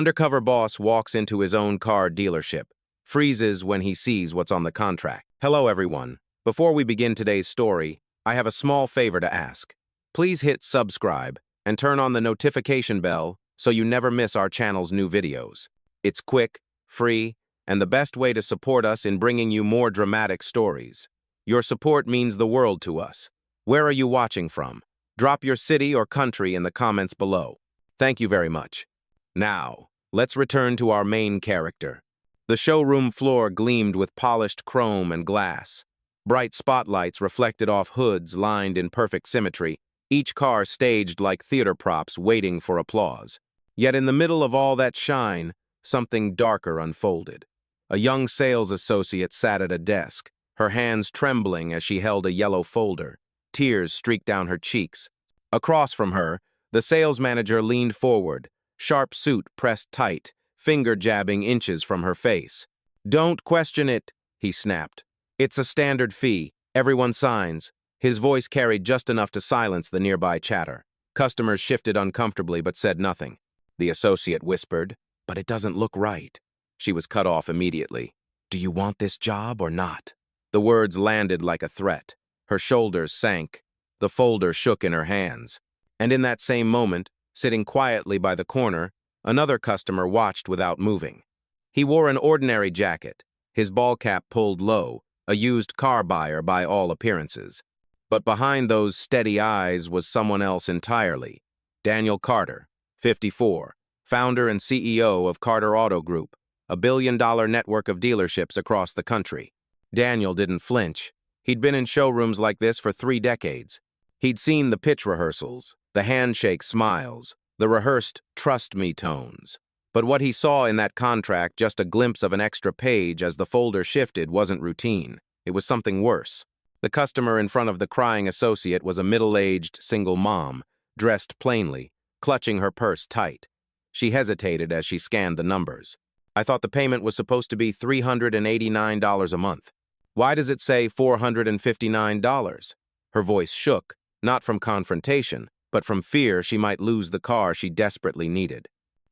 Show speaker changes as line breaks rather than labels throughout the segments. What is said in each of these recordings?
Undercover boss walks into his own car dealership, freezes when he sees what's on the contract. Hello, everyone. Before we begin today's story, I have a small favor to ask. Please hit subscribe and turn on the notification bell so you never miss our channel's new videos. It's quick, free, and the best way to support us in bringing you more dramatic stories. Your support means the world to us. Where are you watching from? Drop your city or country in the comments below. Thank you very much. Now, let's return to our main character. The showroom floor gleamed with polished chrome and glass. Bright spotlights reflected off hoods lined in perfect symmetry, each car staged like theater props waiting for applause. Yet in the middle of all that shine, something darker unfolded. A young sales associate sat at a desk, her hands trembling as she held a yellow folder. Tears streaked down her cheeks. Across from her, the sales manager leaned forward, sharp suit pressed tight, finger jabbing inches from her face. "Don't question it," he snapped. "It's a standard fee. Everyone signs." His voice carried just enough to silence the nearby chatter. Customers shifted uncomfortably but said nothing. The associate whispered, "But it doesn't look right." She was cut off immediately. "Do you want this job or not?" The words landed like a threat. Her shoulders sank. The folder shook in her hands. And in that same moment, sitting quietly by the corner, another customer watched without moving. He wore an ordinary jacket, his ball cap pulled low, a used car buyer by all appearances. But behind those steady eyes was someone else entirely. Daniel Carter, 54, founder and CEO of Carter Auto Group, a billion-dollar network of dealerships across the country. Daniel didn't flinch. He'd been in showrooms like this for 3 decades. He'd seen the pitch rehearsals, the handshake smiles, the rehearsed "trust me" tones. But what he saw in that contract, just a glimpse of an extra page as the folder shifted, wasn't routine. It was something worse. The customer in front of the crying associate was a middle-aged single mom, dressed plainly, clutching her purse tight. She hesitated as she scanned the numbers. "I thought the payment was supposed to be $389 a month. Why does it say $459? Her voice shook, not from confrontation, but from fear she might lose the car she desperately needed.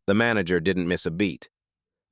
The manager didn't miss a beat.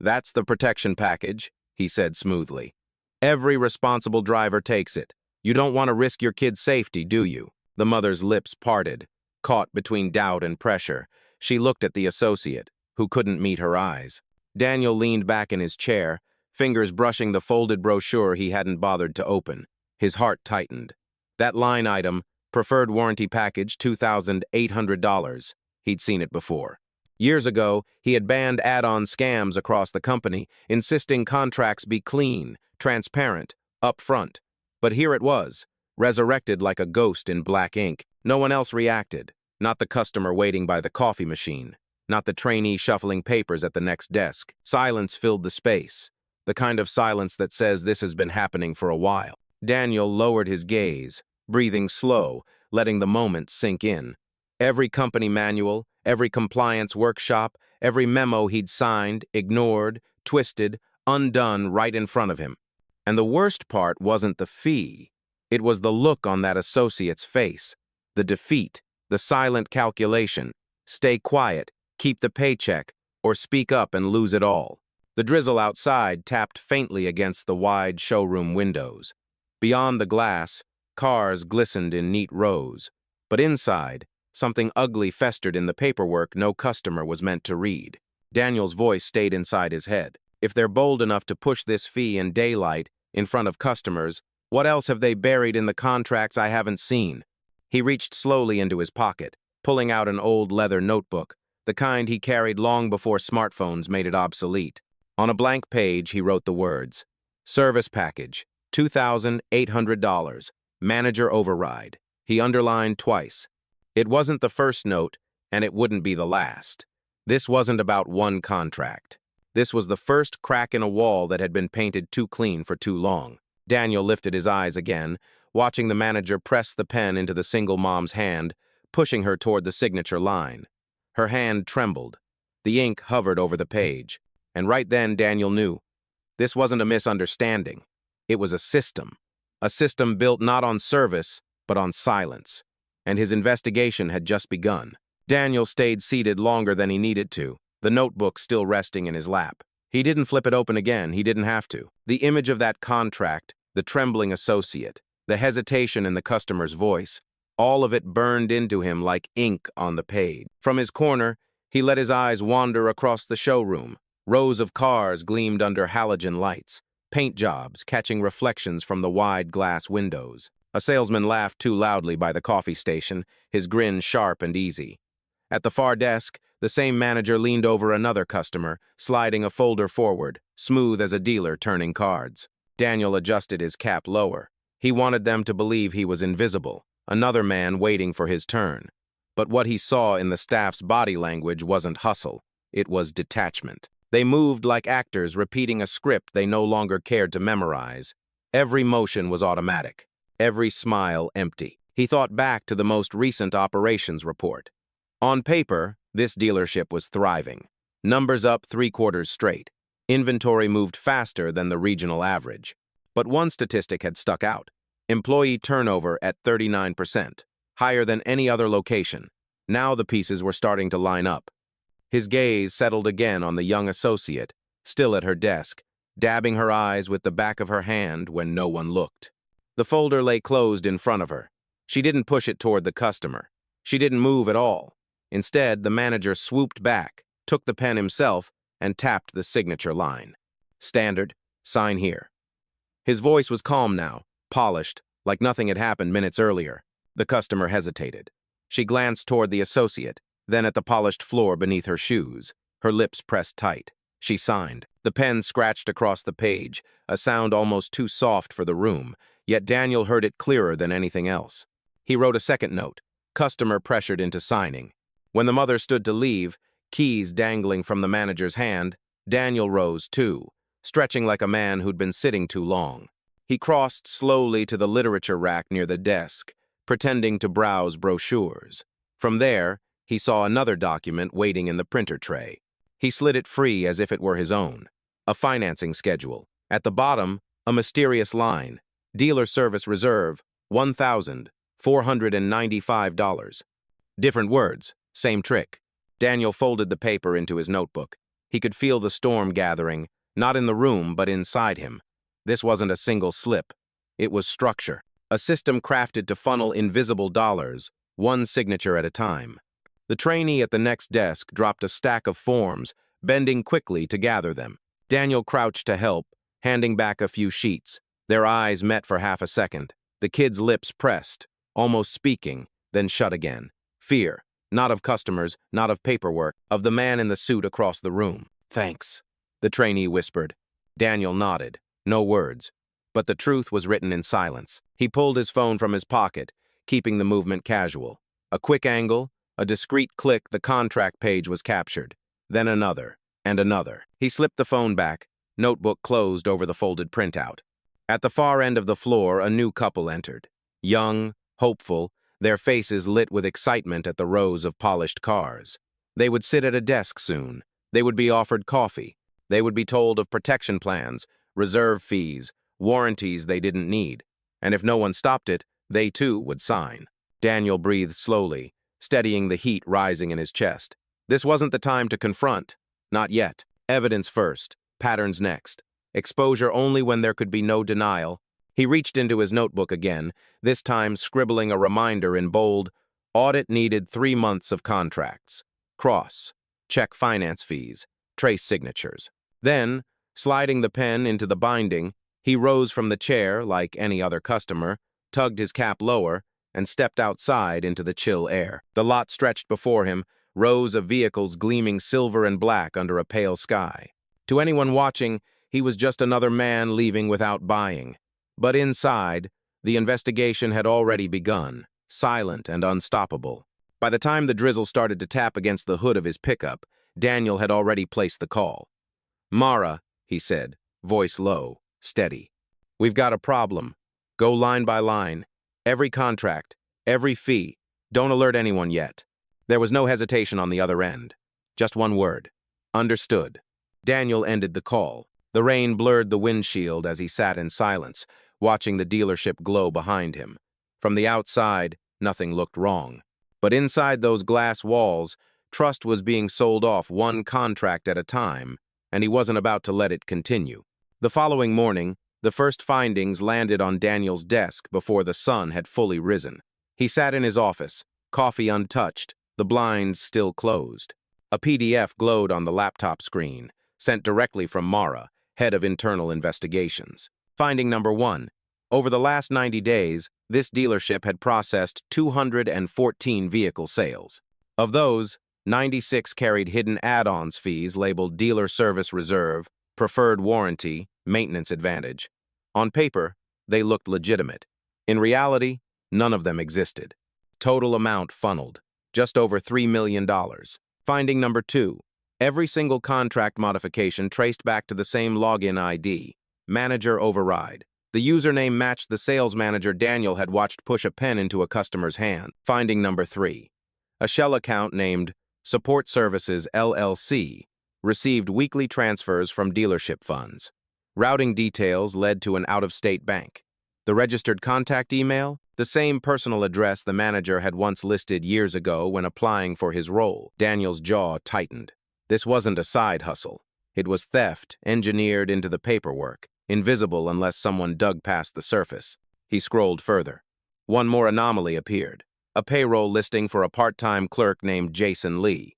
"That's the protection package," he said smoothly. "Every responsible driver takes it. You don't want to risk your kid's safety, do you?" The mother's lips parted, caught between doubt and pressure. She looked at the associate, who couldn't meet her eyes. Daniel leaned back in his chair, fingers brushing the folded brochure he hadn't bothered to open. His heart tightened. That line item, preferred warranty package, $2,800. He'd seen it before. Years ago, he had banned add-on scams across the company, insisting contracts be clean, transparent, upfront. But here it was, resurrected like a ghost in black ink. No one else reacted. Not the customer waiting by the coffee machine. Not the trainee shuffling papers at the next desk. Silence filled the space. The kind of silence that says this has been happening for a while. Daniel lowered his gaze, breathing slow, letting the moment sink in. Every company manual, every compliance workshop, every memo he'd signed, ignored, twisted, undone right in front of him. And the worst part wasn't the fee. It was the look on that associate's face. The defeat, the silent calculation. Stay quiet, keep the paycheck, or speak up and lose it all. The drizzle outside tapped faintly against the wide showroom windows. Beyond the glass, cars glistened in neat rows. But inside, something ugly festered in the paperwork no customer was meant to read. Daniel's voice stayed inside his head. If they're bold enough to push this fee in daylight, in front of customers, what else have they buried in the contracts I haven't seen? He reached slowly into his pocket, pulling out an old leather notebook, the kind he carried long before smartphones made it obsolete. On a blank page, he wrote the words, "Service package, $2,800, manager override." He underlined twice. It wasn't the first note, and it wouldn't be the last. This wasn't about one contract. This was the first crack in a wall that had been painted too clean for too long. Daniel lifted his eyes again, watching the manager press the pen into the single mom's hand, pushing her toward the signature line. Her hand trembled. The ink hovered over the page. And right then, Daniel knew. This wasn't a misunderstanding. It was a system built not on service, but on silence. And his investigation had just begun. Daniel stayed seated longer than he needed to, the notebook still resting in his lap. He didn't flip it open again, he didn't have to. The image of that contract, the trembling associate, the hesitation in the customer's voice, all of it burned into him like ink on the page. From his corner, he let his eyes wander across the showroom. Rows of cars gleamed under halogen lights, paint jobs catching reflections from the wide glass windows. A salesman laughed too loudly by the coffee station, his grin sharp and easy. At the far desk, the same manager leaned over another customer, sliding a folder forward, smooth as a dealer turning cards. Daniel adjusted his cap lower. He wanted them to believe he was invisible, another man waiting for his turn. But what he saw in the staff's body language wasn't hustle, it was detachment. They moved like actors repeating a script they no longer cared to memorize. Every motion was automatic, every smile empty. He thought back to the most recent operations report. On paper, this dealership was thriving. Numbers up 3/4 straight. Inventory moved faster than the regional average. But one statistic had stuck out. Employee turnover at 39%, higher than any other location. Now the pieces were starting to line up. His gaze settled again on the young associate, still at her desk, dabbing her eyes with the back of her hand when no one looked. The folder lay closed in front of her. She didn't push it toward the customer. She didn't move at all. Instead, the manager swooped back, took the pen himself, and tapped the signature line. Standard, sign here. His voice was calm now, polished, like nothing had happened minutes earlier. The customer hesitated. She glanced toward the associate, then at the polished floor beneath her shoes, her lips pressed tight. She signed. The pen scratched across the page, a sound almost too soft for the room, yet Daniel heard it clearer than anything else. He wrote a second note, customer pressured into signing. When the mother stood to leave, keys dangling from the manager's hand, Daniel rose too, stretching like a man who'd been sitting too long. He crossed slowly to the literature rack near the desk, pretending to browse brochures. From there, he saw another document waiting in the printer tray. He slid it free as if it were his own. A financing schedule. At the bottom, a mysterious line. Dealer service reserve, $1,495. Different words, same trick. Daniel folded the paper into his notebook. He could feel the storm gathering, not in the room, but inside him. This wasn't a single slip. It was structure. A system crafted to funnel invisible dollars, one signature at a time. The trainee at the next desk dropped a stack of forms, bending quickly to gather them. Daniel crouched to help, handing back a few sheets. Their eyes met for half a second. The kid's lips pressed, almost speaking, then shut again. Fear, not of customers, not of paperwork, of the man in the suit across the room. Thanks, the trainee whispered. Daniel nodded. No words. But the truth was written in silence. He pulled his phone from his pocket, keeping the movement casual. A quick angle, a discreet click, the contract page was captured. Then another, and another. He slipped the phone back, notebook closed over the folded printout. At the far end of the floor, a new couple entered. Young, hopeful, their faces lit with excitement at the rows of polished cars. They would sit at a desk soon. They would be offered coffee. They would be told of protection plans, reserve fees, warranties they didn't need. And if no one stopped it, they too would sign. Daniel breathed slowly, steadying the heat rising in his chest. This wasn't the time to confront. Not yet. Evidence first, patterns next. Exposure only when there could be no denial. He reached into his notebook again, this time scribbling a reminder in bold. Audit needed 3 months of contracts. Cross. Check finance fees. Trace signatures. Then, sliding the pen into the binding, he rose from the chair like any other customer, tugged his cap lower, and stepped outside into the chill air. The lot stretched before him, rows of vehicles gleaming silver and black under a pale sky. To anyone watching, he was just another man leaving without buying. But inside, the investigation had already begun, silent and unstoppable. By the time the drizzle started to tap against the hood of his pickup, Daniel had already placed the call. "Mara," he said, voice low, steady. "We've got a problem. Go line by line. Every contract, every fee. Don't alert anyone yet." There was no hesitation on the other end. Just one word. Understood. Daniel ended the call. The rain blurred the windshield as he sat in silence, watching the dealership glow behind him. From the outside, nothing looked wrong. But inside those glass walls, trust was being sold off one contract at a time, and he wasn't about to let it continue. The following morning, the first findings landed on Daniel's desk before the sun had fully risen. He sat in his office, coffee untouched, the blinds still closed. A PDF glowed on the laptop screen, sent directly from Mara, head of internal investigations. Finding number 1. Over the last 90 days, this dealership had processed 214 vehicle sales. Of those, 96 carried hidden add-ons fees labeled Dealer Service Reserve, Preferred Warranty, Maintenance Advantage. On paper, they looked legitimate. In reality, none of them existed. Total amount funneled, just over $3 million. Finding number 2. Every single contract modification traced back to the same login ID, Manager Override. The username matched the sales manager Daniel had watched push a pen into a customer's hand. Finding number 3. A shell account named Support Services LLC received weekly transfers from dealership funds. Routing details led to an out-of-state bank. The registered contact email? The same personal address the manager had once listed years ago when applying for his role. Daniel's jaw tightened. This wasn't a side hustle. It was theft engineered into the paperwork, invisible unless someone dug past the surface. He scrolled further. One more anomaly appeared. A payroll listing for a part-time clerk named Jason Lee.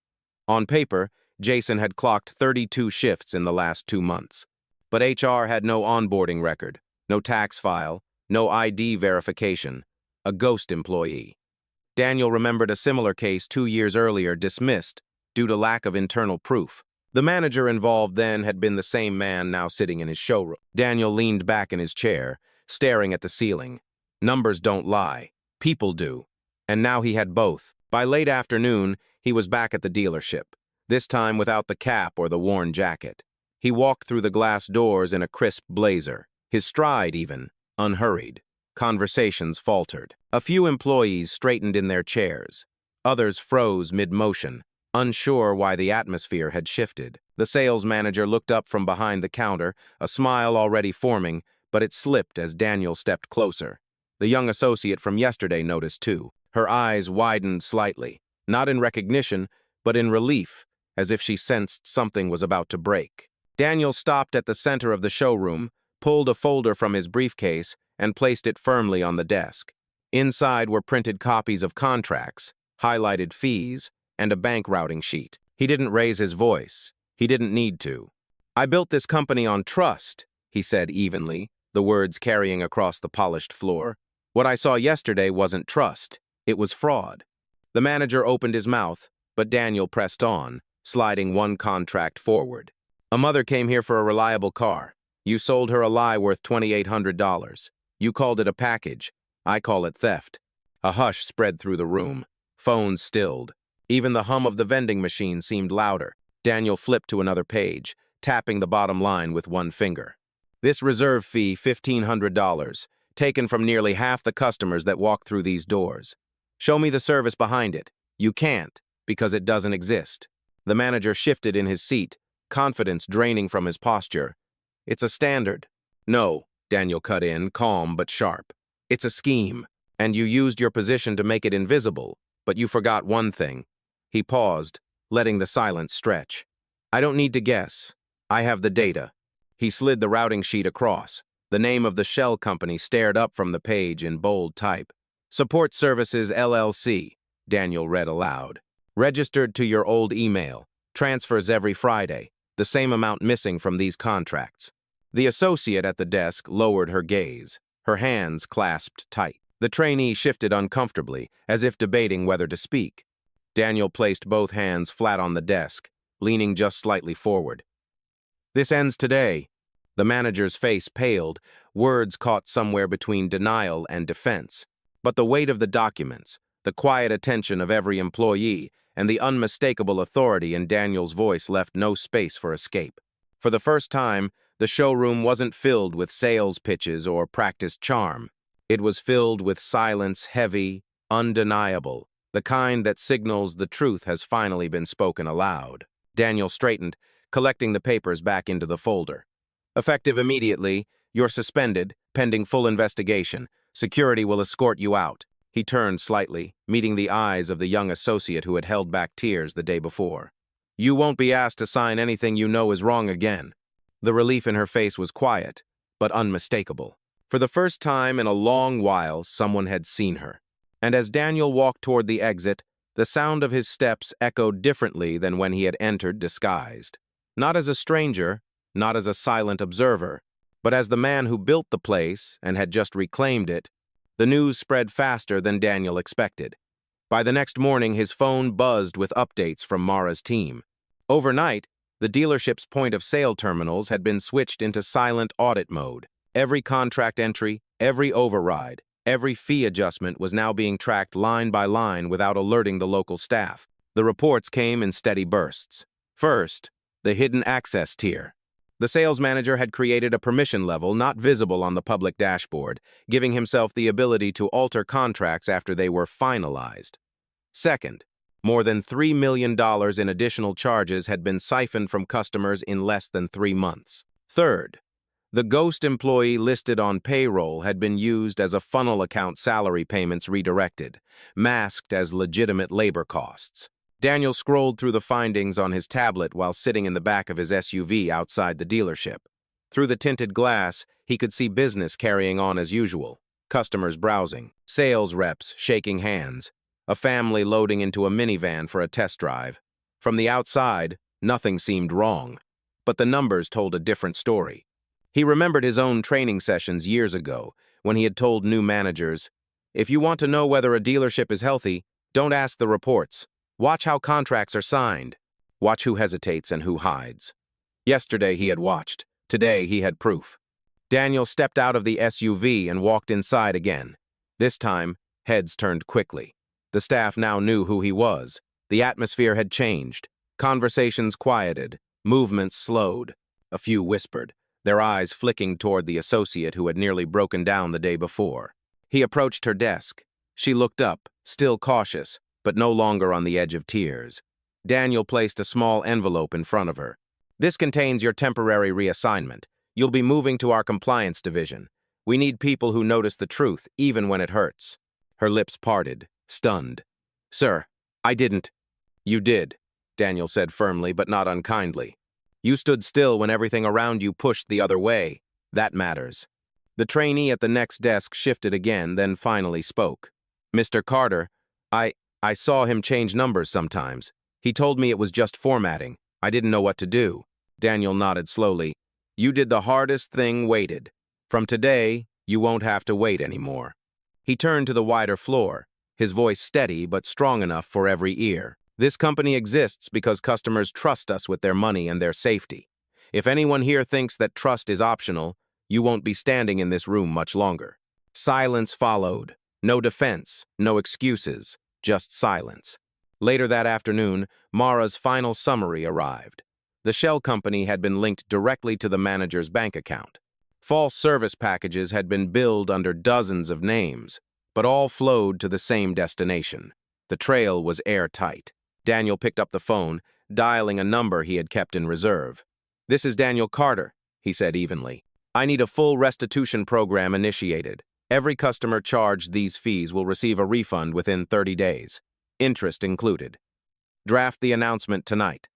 On paper, Jason had clocked 32 shifts in the last 2 months. But HR had no onboarding record, no tax file, no ID verification. A ghost employee. Daniel remembered a similar case 2 years earlier dismissed due to lack of internal proof. The manager involved then had been the same man now sitting in his showroom. Daniel leaned back in his chair, staring at the ceiling. Numbers don't lie. People do. And now he had both. By late afternoon, he was back at the dealership, this time without the cap or the worn jacket. He walked through the glass doors in a crisp blazer, his stride even, unhurried. Conversations faltered. A few employees straightened in their chairs. Others froze mid-motion, unsure why the atmosphere had shifted. The sales manager looked up from behind the counter, a smile already forming, but it slipped as Daniel stepped closer. The young associate from yesterday noticed too. Her eyes widened slightly, not in recognition, but in relief, as if she sensed something was about to break. Daniel stopped at the center of the showroom, pulled a folder from his briefcase, and placed it firmly on the desk. Inside were printed copies of contracts, highlighted fees, and a bank routing sheet. He didn't raise his voice. He didn't need to. "I built this company on trust," he said evenly, the words carrying across the polished floor. "What I saw yesterday wasn't trust. It was fraud." The manager opened his mouth, but Daniel pressed on, sliding one contract forward. "A mother came here for a reliable car. You sold her a lie worth $2,800. You called it a package. I call it theft." A hush spread through the room. Phones stilled. Even the hum of the vending machine seemed louder. Daniel flipped to another page, tapping the bottom line with one finger. "This reserve fee, $1,500, taken from nearly half the customers that walk through these doors. Show me the service behind it. You can't, because it doesn't exist." The manager shifted in his seat, confidence draining from his posture. "It's a standard." "No," Daniel cut in, calm but sharp. "It's a scheme, and you used your position to make it invisible, but you forgot one thing." He paused, letting the silence stretch. "I don't need to guess. I have the data." He slid the routing sheet across. The name of the shell company stared up from the page in bold type. "Support Services LLC," Daniel read aloud. "Registered to your old email. Transfers every Friday. The same amount missing from these contracts." The associate at the desk lowered her gaze, her hands clasped tight. The trainee shifted uncomfortably, as if debating whether to speak. Daniel placed both hands flat on the desk, leaning just slightly forward. "This ends today." The manager's face paled, words caught somewhere between denial and defense. But the weight of the documents, the quiet attention of every employee, and the unmistakable authority in Daniel's voice left no space for escape. For the first time, the showroom wasn't filled with sales pitches or practiced charm. It was filled with silence heavy, undeniable, the kind that signals the truth has finally been spoken aloud. Daniel straightened, collecting the papers back into the folder. "Effective immediately, you're suspended, pending full investigation. Security will escort you out." He turned slightly, meeting the eyes of the young associate who had held back tears the day before. "You won't be asked to sign anything you know is wrong again." The relief in her face was quiet, but unmistakable. For the first time in a long while, someone had seen her. And as Daniel walked toward the exit, the sound of his steps echoed differently than when he had entered disguised. Not as a stranger, not as a silent observer, but as the man who built the place and had just reclaimed it. The news spread faster than Daniel expected. By the next morning, his phone buzzed with updates from Mara's team. Overnight, the dealership's point-of-sale terminals had been switched into silent audit mode. Every contract entry, every override, every fee adjustment was now being tracked line by line without alerting the local staff. The reports came in steady bursts. First, the hidden access tier. The sales manager had created a permission level not visible on the public dashboard, giving himself the ability to alter contracts after they were finalized. Second, more than $3 million in additional charges had been siphoned from customers in less than 3 months. Third, the ghost employee listed on payroll had been used as a funnel account salary payments redirected, masked as legitimate labor costs. Daniel scrolled through the findings on his tablet while sitting in the back of his SUV outside the dealership. Through the tinted glass, he could see business carrying on as usual. Customers browsing, sales reps shaking hands, a family loading into a minivan for a test drive. From the outside, nothing seemed wrong, but the numbers told a different story. He remembered his own training sessions years ago when he had told new managers, "If you want to know whether a dealership is healthy, don't ask the reports. Watch how contracts are signed. Watch who hesitates and who hides." Yesterday he had watched. Today he had proof. Daniel stepped out of the SUV and walked inside again. This time, heads turned quickly. The staff now knew who he was. The atmosphere had changed. Conversations quieted. Movements slowed. A few whispered, their eyes flicking toward the associate who had nearly broken down the day before. He approached her desk. She looked up, still cautious, but no longer on the edge of tears. Daniel placed a small envelope in front of her. "This contains your temporary reassignment. You'll be moving to our compliance division. We need people who notice the truth, even when it hurts." Her lips parted, stunned. "Sir, I didn't." "You did," Daniel said firmly but not unkindly. "You stood still when everything around you pushed the other way. That matters." The trainee at the next desk shifted again, then finally spoke. "Mr. Carter, I saw him change numbers sometimes. He told me it was just formatting. I didn't know what to do." Daniel nodded slowly. "You did the hardest thing, waited. From today, you won't have to wait anymore." He turned to the wider floor, his voice steady but strong enough for every ear. "This company exists because customers trust us with their money and their safety. If anyone here thinks that trust is optional, you won't be standing in this room much longer." Silence followed. No defense, no excuses, just silence. Later that afternoon, Mara's final summary arrived. The shell company had been linked directly to the manager's bank account. False service packages had been billed under dozens of names, but all flowed to the same destination. The trail was airtight. Daniel picked up the phone, dialing a number he had kept in reserve. "This is Daniel Carter," he said evenly. "I need a full restitution program initiated. Every customer charged these fees will receive a refund within 30 days, interest included. Draft the announcement tonight."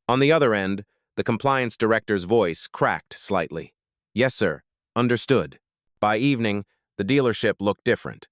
On the other end, the compliance director's voice cracked slightly. "Yes, sir. Understood." By evening, the dealership looked different.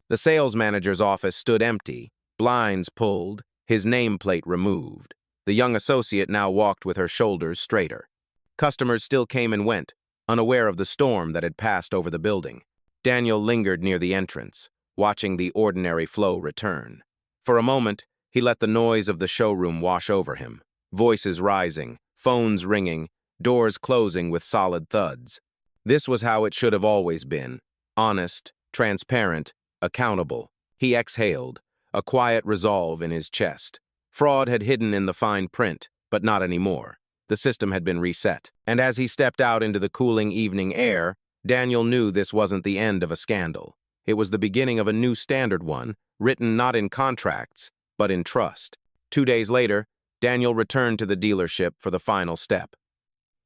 The sales manager's office stood empty, blinds pulled, his nameplate removed. The young associate now walked with her shoulders straighter. Customers still came and went, unaware of the storm that had passed over the building. Daniel lingered near the entrance, watching the ordinary flow return. For a moment, he let the noise of the showroom wash over him. Voices rising, phones ringing, doors closing with solid thuds. This was how it should have always been. Honest, transparent, accountable. He exhaled, a quiet resolve in his chest. Fraud had hidden in the fine print, but not anymore. The system had been reset. And as he stepped out into the cooling evening air, Daniel knew this wasn't the end of a scandal. It was the beginning of a new standard one, written not in contracts, but in trust. 2 days later, Daniel returned to the dealership for the final step.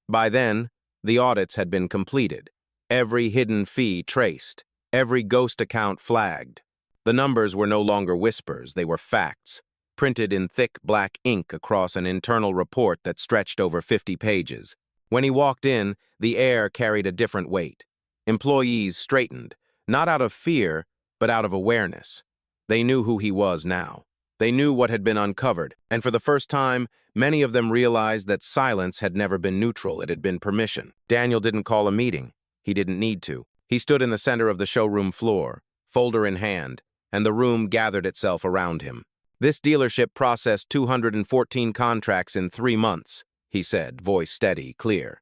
By then, the audits had been completed, every hidden fee traced, every ghost account flagged. The numbers were no longer whispers, they were facts, printed in thick black ink across an internal report that stretched over 50 pages. When he walked in, the air carried a different weight. Employees straightened, not out of fear, but out of awareness. They knew who he was now. They knew what had been uncovered, and for the first time, many of them realized that silence had never been neutral, it had been permission. Daniel didn't call a meeting. He didn't need to. He stood in the center of the showroom floor, folder in hand, and the room gathered itself around him. This dealership processed 214 contracts in 3 months, he said, voice steady, clear.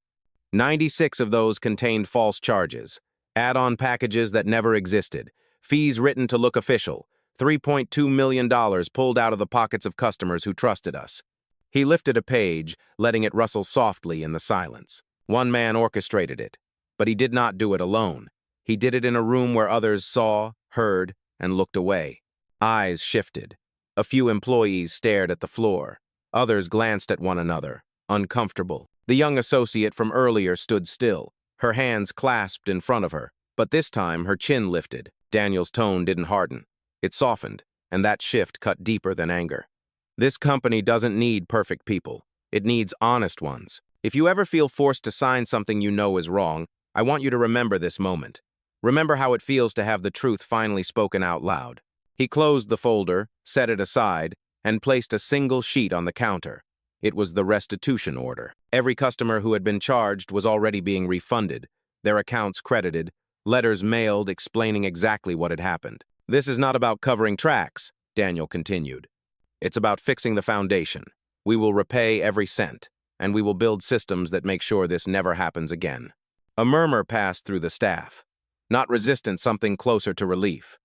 96 of those contained false charges, add-on packages that never existed, fees written to look official, $3.2 million pulled out of the pockets of customers who trusted us. He lifted a page, letting it rustle softly in the silence. One man orchestrated it, but he did not do it alone. He did it in a room where others saw, heard, and looked away. Eyes shifted. A few employees stared at the floor. Others glanced at one another, uncomfortable. The young associate from earlier stood still, her hands clasped in front of her, but this time her chin lifted. Daniel's tone didn't harden. It softened, and that shift cut deeper than anger. This company doesn't need perfect people. It needs honest ones. If you ever feel forced to sign something you know is wrong, I want you to remember this moment. Remember how it feels to have the truth finally spoken out loud. He closed the folder, set it aside, and placed a single sheet on the counter. It was the restitution order. Every customer who had been charged was already being refunded, their accounts credited, letters mailed explaining exactly what had happened. This is not about covering tracks, Daniel continued. It's about fixing the foundation. We will repay every cent, and we will build systems that make sure this never happens again. A murmur passed through the staff. Not resistance, something closer to relief.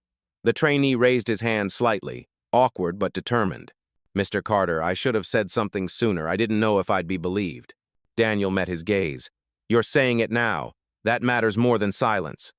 The trainee raised his hand slightly, awkward but determined. Mr. Carter, I should have said something sooner. I didn't know if I'd be believed. Daniel met his gaze. You're saying it now. That matters more than silence.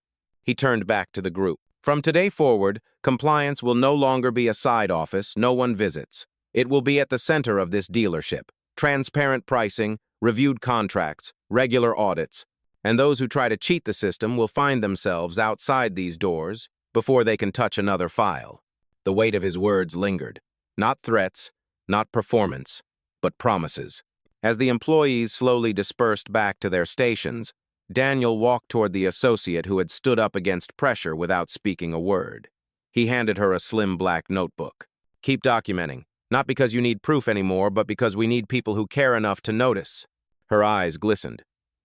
He turned back to the group. From today forward, compliance will no longer be a side office no one visits. It will be at the center of this dealership. Transparent pricing, reviewed contracts, regular audits. And those who try to cheat the system will find themselves outside these doors before they can touch another file. The weight of his words lingered. Not threats, not performance, but promises. As the employees slowly dispersed back to their stations, Daniel walked toward the associate who had stood up against pressure without speaking a word. He handed her a slim black notebook. Keep documenting, not because you need proof anymore, but because we need people who care enough to notice. Her eyes glistened.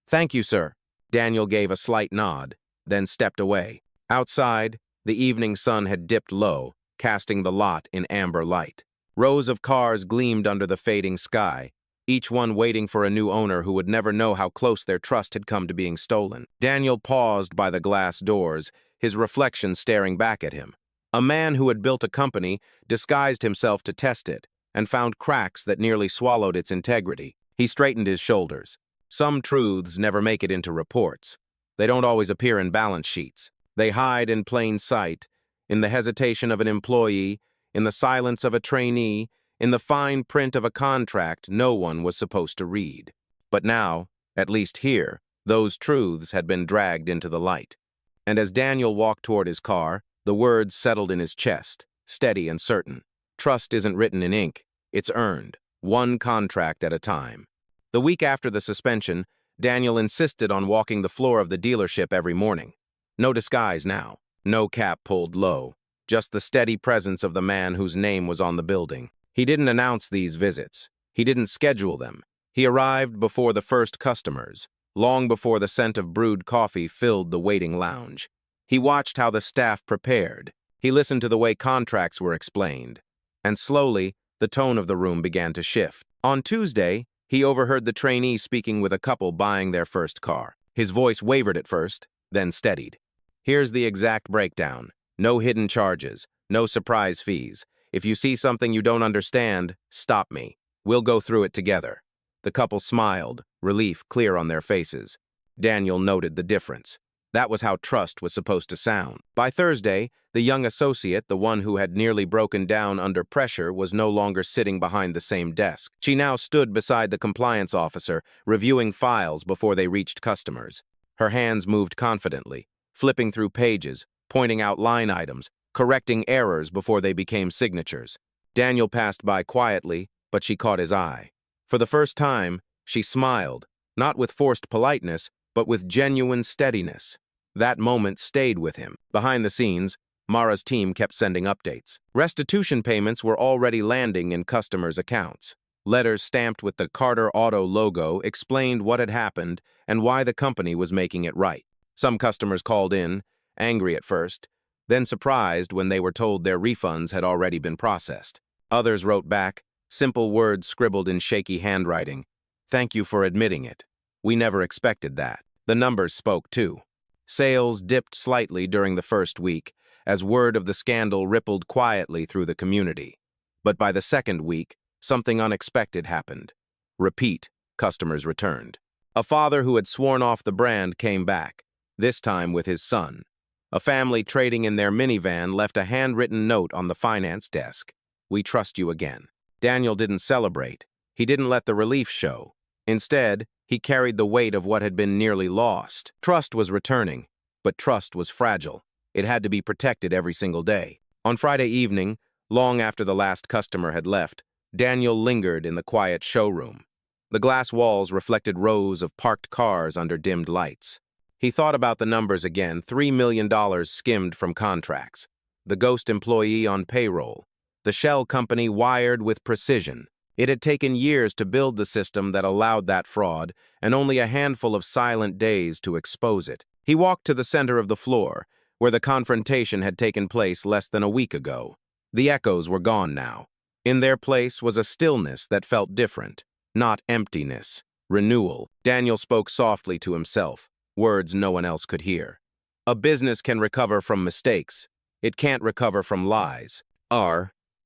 Thank you, sir. Daniel gave a slight nod, then stepped away. Outside, the evening sun had dipped low, casting the lot in amber light. Rows of cars gleamed under the fading sky, each one waiting for a new owner who would never know how close their trust had come to being stolen. Daniel paused by the glass doors, his reflection staring back at him. A man who had built a company disguised himself to test it and found cracks that nearly swallowed its integrity. He straightened his shoulders. Some truths never make it into reports. They don't always appear in balance sheets. They hide in plain sight, in the hesitation of an employee, in the silence of a trainee, in the fine print of a contract no one was supposed to read. But now, at least here, those truths had been dragged into the light. And as Daniel walked toward his car, the words settled in his chest, steady and certain. Trust isn't written in ink, it's earned, one contract at a time. The week after the suspension, Daniel insisted on walking the floor of the dealership every morning. No disguise now, no cap pulled low, just the steady presence of the man whose name was on the building. He didn't announce these visits. He didn't schedule them. He arrived before the first customers, long before the scent of brewed coffee filled the waiting lounge. He watched how the staff prepared. He listened to the way contracts were explained. And slowly, the tone of the room began to shift. On Tuesday, he overheard the trainee speaking with a couple buying their first car. His voice wavered at first, then steadied. Here's the exact breakdown. No hidden charges, no surprise fees. If you see something you don't understand, stop me. We'll go through it together. The couple smiled, relief clear on their faces. Daniel noted the difference. That was how trust was supposed to sound. By Thursday, the young associate, the one who had nearly broken down under pressure, was no longer sitting behind the same desk. She now stood beside the compliance officer, reviewing files before they reached customers. Her hands moved confidently, flipping through pages, pointing out line items, correcting errors before they became signatures. Daniel passed by quietly, but she caught his eye. For the first time, she smiled, not with forced politeness, but with genuine steadiness. That moment stayed with him. Behind the scenes, Mara's team kept sending updates. Restitution payments were already landing in customers' accounts. Letters stamped with the Carter Auto logo explained what had happened and why the company was making it right. Some customers called in, angry at first, then surprised when they were told their refunds had already been processed. Others wrote back, simple words scribbled in shaky handwriting. "Thank you for admitting it. We never expected that." The numbers spoke too. Sales dipped slightly during the first week, as word of the scandal rippled quietly through the community. But by the second week, something unexpected happened. Repeat customers returned. A father who had sworn off the brand came back, this time with his son. A family trading in their minivan left a handwritten note on the finance desk. "We trust you again." Daniel didn't celebrate. He didn't let the relief show. Instead, he carried the weight of what had been nearly lost. Trust was returning, but trust was fragile. It had to be protected every single day. On Friday evening, long after the last customer had left, Daniel lingered in the quiet showroom. The glass walls reflected rows of parked cars under dimmed lights. He thought about the numbers again, $3 million skimmed from contracts, the ghost employee on payroll, the shell company wired with precision. It had taken years to build the system that allowed that fraud, and only a handful of silent days to expose it. He walked to the center of the floor, where the confrontation had taken place less than a week ago. The echoes were gone now. In their place was a stillness that felt different, not emptiness, renewal. Daniel spoke softly to himself, words no one else could hear. A business can recover from mistakes. It can't recover from lies.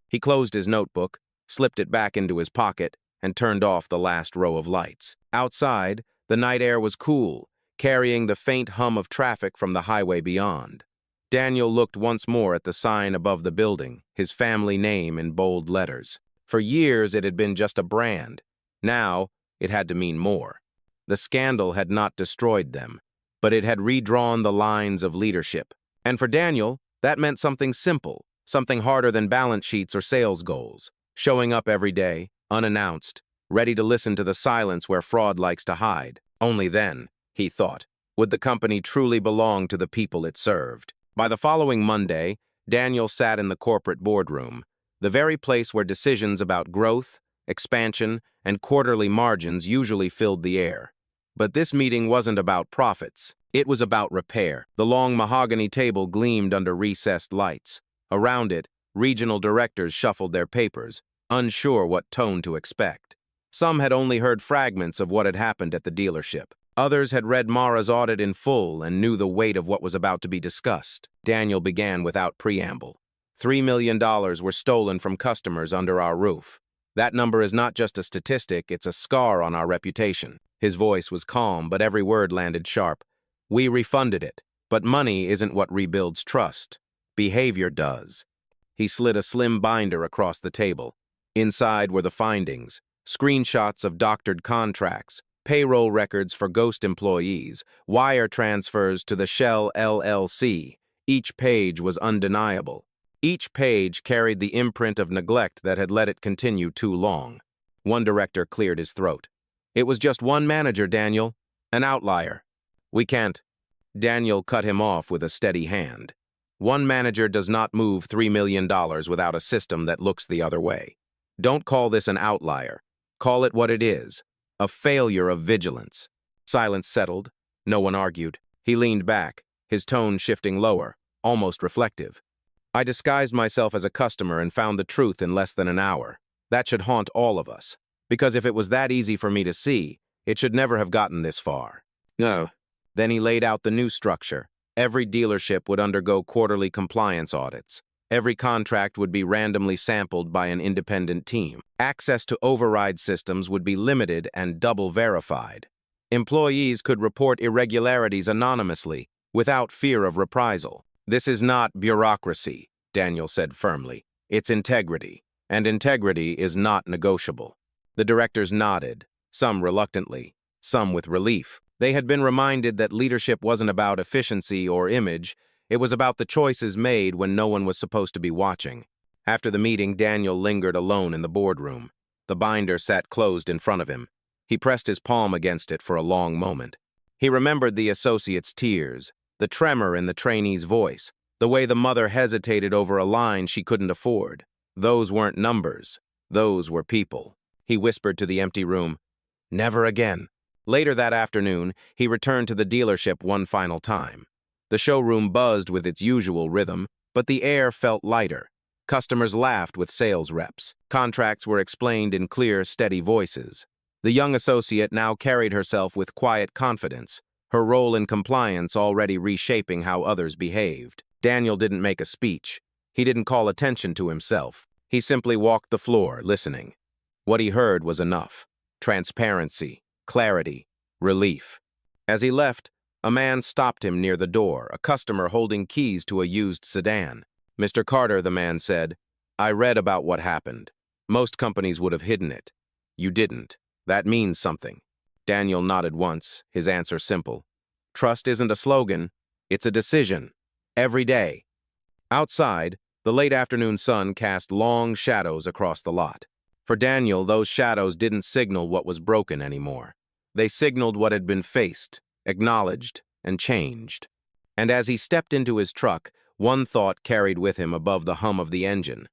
He closed his notebook, slipped it back into his pocket, and turned off the last row of lights. Outside, the night air was cool, carrying the faint hum of traffic from the highway beyond. Daniel looked once more at the sign above the building, his family name in bold letters. For years it had been just a brand. Now, it had to mean more. The scandal had not destroyed them, but it had redrawn the lines of leadership. And for Daniel, that meant something simple, something harder than balance sheets or sales goals. Showing up every day, unannounced, ready to listen to the silence where fraud likes to hide. Only then, he thought, would the company truly belong to the people it served. By the following Monday, Daniel sat in the corporate boardroom, the very place where decisions about growth, expansion, and quarterly margins usually filled the air. But this meeting wasn't about profits. It was about repair. The long mahogany table gleamed under recessed lights. Around it, regional directors shuffled their papers, unsure what tone to expect. Some had only heard fragments of what had happened at the dealership. Others had read Mara's audit in full and knew the weight of what was about to be discussed. Daniel began without preamble. $3 million were stolen from customers under our roof. That number is not just a statistic, it's a scar on our reputation. His voice was calm, but every word landed sharp. We refunded it, but money isn't what rebuilds trust. Behavior does. He slid a slim binder across the table. Inside were the findings, screenshots of doctored contracts, payroll records for ghost employees, wire transfers to the Shell LLC. Each page was undeniable. Each page carried the imprint of neglect that had let it continue too long. One director cleared his throat. It was just one manager, Daniel. An outlier. We can't. Daniel cut him off with a steady hand. One manager does not move $3 million without a system that looks the other way. Don't call this an outlier. Call it what it is. A failure of vigilance. Silence settled. No one argued. He leaned back, his tone shifting lower, almost reflective. I disguised myself as a customer and found the truth in less than an hour. That should haunt all of us. Because if it was that easy for me to see, it should never have gotten this far. No. Then he laid out the new structure. Every dealership would undergo quarterly compliance audits. Every contract would be randomly sampled by an independent team. Access to override systems would be limited and double verified. Employees could report irregularities anonymously, without fear of reprisal. This is not bureaucracy, Daniel said firmly. It's integrity, and integrity is not negotiable. The directors nodded, some reluctantly, some with relief. They had been reminded that leadership wasn't about efficiency or image, It was about the choices made when no one was supposed to be watching. After the meeting, Daniel lingered alone in the boardroom. The binder sat closed in front of him. He pressed his palm against it for a long moment. He remembered the associate's tears, the tremor in the trainee's voice, the way the mother hesitated over a line she couldn't afford. Those weren't numbers. Those were people. He whispered to the empty room, "Never again." Later that afternoon, he returned to the dealership one final time. The showroom buzzed with its usual rhythm, but the air felt lighter. Customers laughed with sales reps. Contracts were explained in clear, steady voices. The young associate now carried herself with quiet confidence, her role in compliance already reshaping how others behaved. Daniel didn't make a speech. He didn't call attention to himself. He simply walked the floor, listening. What he heard was enough. Transparency, clarity, relief. As he left, a man stopped him near the door, a customer holding keys to a used sedan. "Mr. Carter," the man said, "I read about what happened. Most companies would have hidden it. You didn't. That means something." Daniel nodded once, his answer simple. "Trust isn't a slogan, it's a decision. Every day." Outside, the late afternoon sun cast long shadows across the lot. For Daniel, those shadows didn't signal what was broken anymore. They signaled what had been faced, acknowledged, and changed. And as he stepped into his truck, one thought carried with him above the hum of the engine.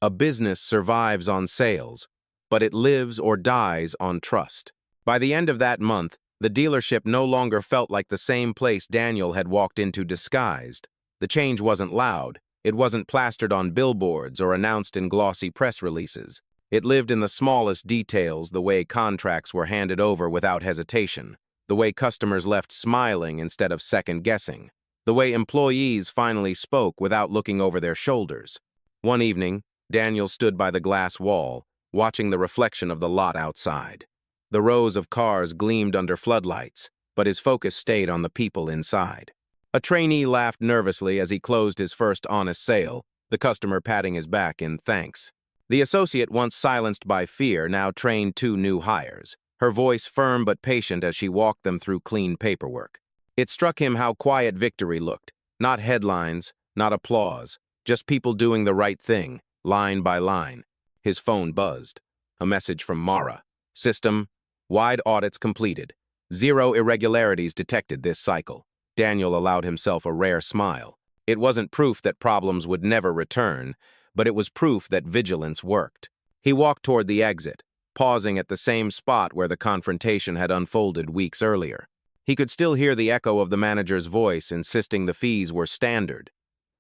A business survives on sales, but it lives or dies on trust. By the end of that month, the dealership no longer felt like the same place Daniel had walked into disguised. The change wasn't loud. It wasn't plastered on billboards or announced in glossy press releases. It lived in the smallest details, the way contracts were handed over without hesitation, the way customers left smiling instead of second-guessing, the way employees finally spoke without looking over their shoulders. One evening, Daniel stood by the glass wall, watching the reflection of the lot outside. The rows of cars gleamed under floodlights, but his focus stayed on the people inside. A trainee laughed nervously as he closed his first honest sale, the customer patting his back in thanks. The associate, once silenced by fear, now trained 2 new hires, her voice firm but patient as she walked them through clean paperwork. It struck him how quiet victory looked. Not headlines, not applause, just people doing the right thing, line by line. His phone buzzed. A message from Mara. System, wide audits completed. 0 irregularities detected this cycle. Daniel allowed himself a rare smile. It wasn't proof that problems would never return, but it was proof that vigilance worked. He walked toward the exit, pausing at the same spot where the confrontation had unfolded weeks earlier. He could still hear the echo of the manager's voice insisting the fees were standard.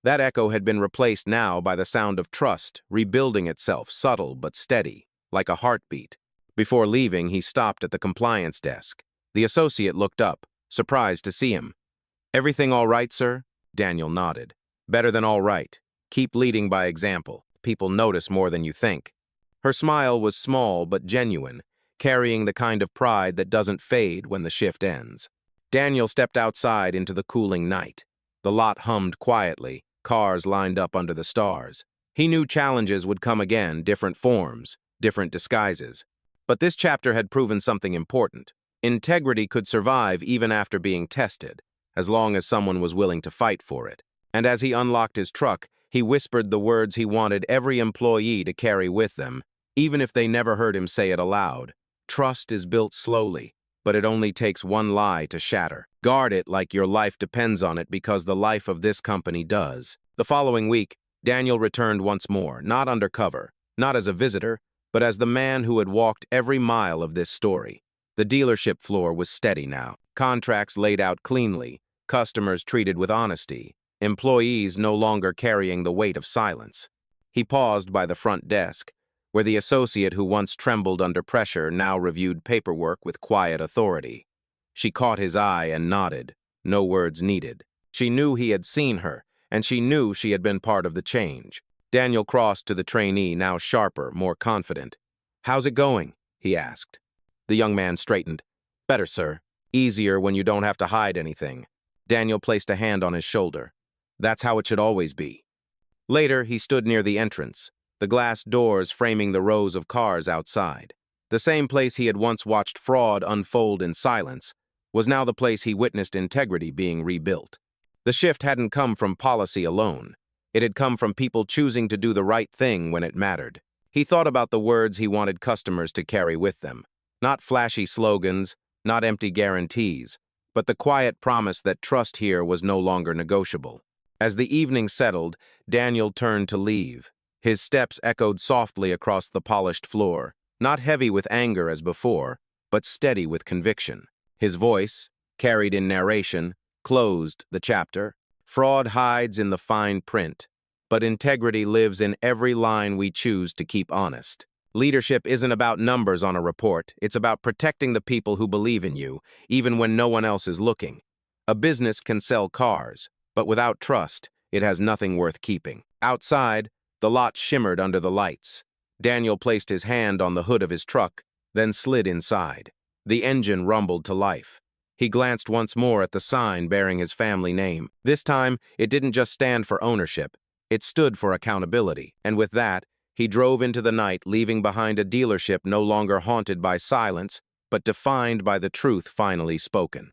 That echo had been replaced now by the sound of trust, rebuilding itself, subtle but steady, like a heartbeat. Before leaving, he stopped at the compliance desk. The associate looked up, surprised to see him. "Everything all right, sir?" Daniel nodded. "Better than all right. Keep leading by example. People notice more than you think." Her smile was small but genuine, carrying the kind of pride that doesn't fade when the shift ends. Daniel stepped outside into the cooling night. The lot hummed quietly, cars lined up under the stars. He knew challenges would come again, different forms, different disguises. But this chapter had proven something important. Integrity could survive even after being tested, as long as someone was willing to fight for it. And as he unlocked his truck, he whispered the words he wanted every employee to carry with them, even if they never heard him say it aloud. Trust is built slowly, but it only takes one lie to shatter. Guard it like your life depends on it, because the life of this company does. The following week, Daniel returned once more, not undercover, not as a visitor, but as the man who had walked every mile of this story. The dealership floor was steady now, contracts laid out cleanly, customers treated with honesty, employees no longer carrying the weight of silence. He paused by the front desk, where the associate who once trembled under pressure now reviewed paperwork with quiet authority. She caught his eye and nodded, no words needed. She knew he had seen her, and she knew she had been part of the change. Daniel crossed to the trainee, now sharper, more confident. "How's it going?" he asked. The young man straightened. "Better, sir. Easier when you don't have to hide anything." Daniel placed a hand on his shoulder. "That's how it should always be." Later, he stood near the entrance, the glass doors framing the rows of cars outside. The same place he had once watched fraud unfold in silence was now the place he witnessed integrity being rebuilt. The shift hadn't come from policy alone. It had come from people choosing to do the right thing when it mattered. He thought about the words he wanted customers to carry with them. Not flashy slogans, not empty guarantees, but the quiet promise that trust here was no longer negotiable. As the evening settled, Daniel turned to leave. His steps echoed softly across the polished floor, not heavy with anger as before, but steady with conviction. His voice, carried in narration, closed the chapter. Fraud hides in the fine print, but integrity lives in every line we choose to keep honest. Leadership isn't about numbers on a report, it's about protecting the people who believe in you, even when no one else is looking. A business can sell cars, but without trust, it has nothing worth keeping. Outside, the lot shimmered under the lights. Daniel placed his hand on the hood of his truck, then slid inside. The engine rumbled to life. He glanced once more at the sign bearing his family name. This time, it didn't just stand for ownership. It stood for accountability. And with that, he drove into the night, leaving behind a dealership no longer haunted by silence, but defined by the truth finally spoken.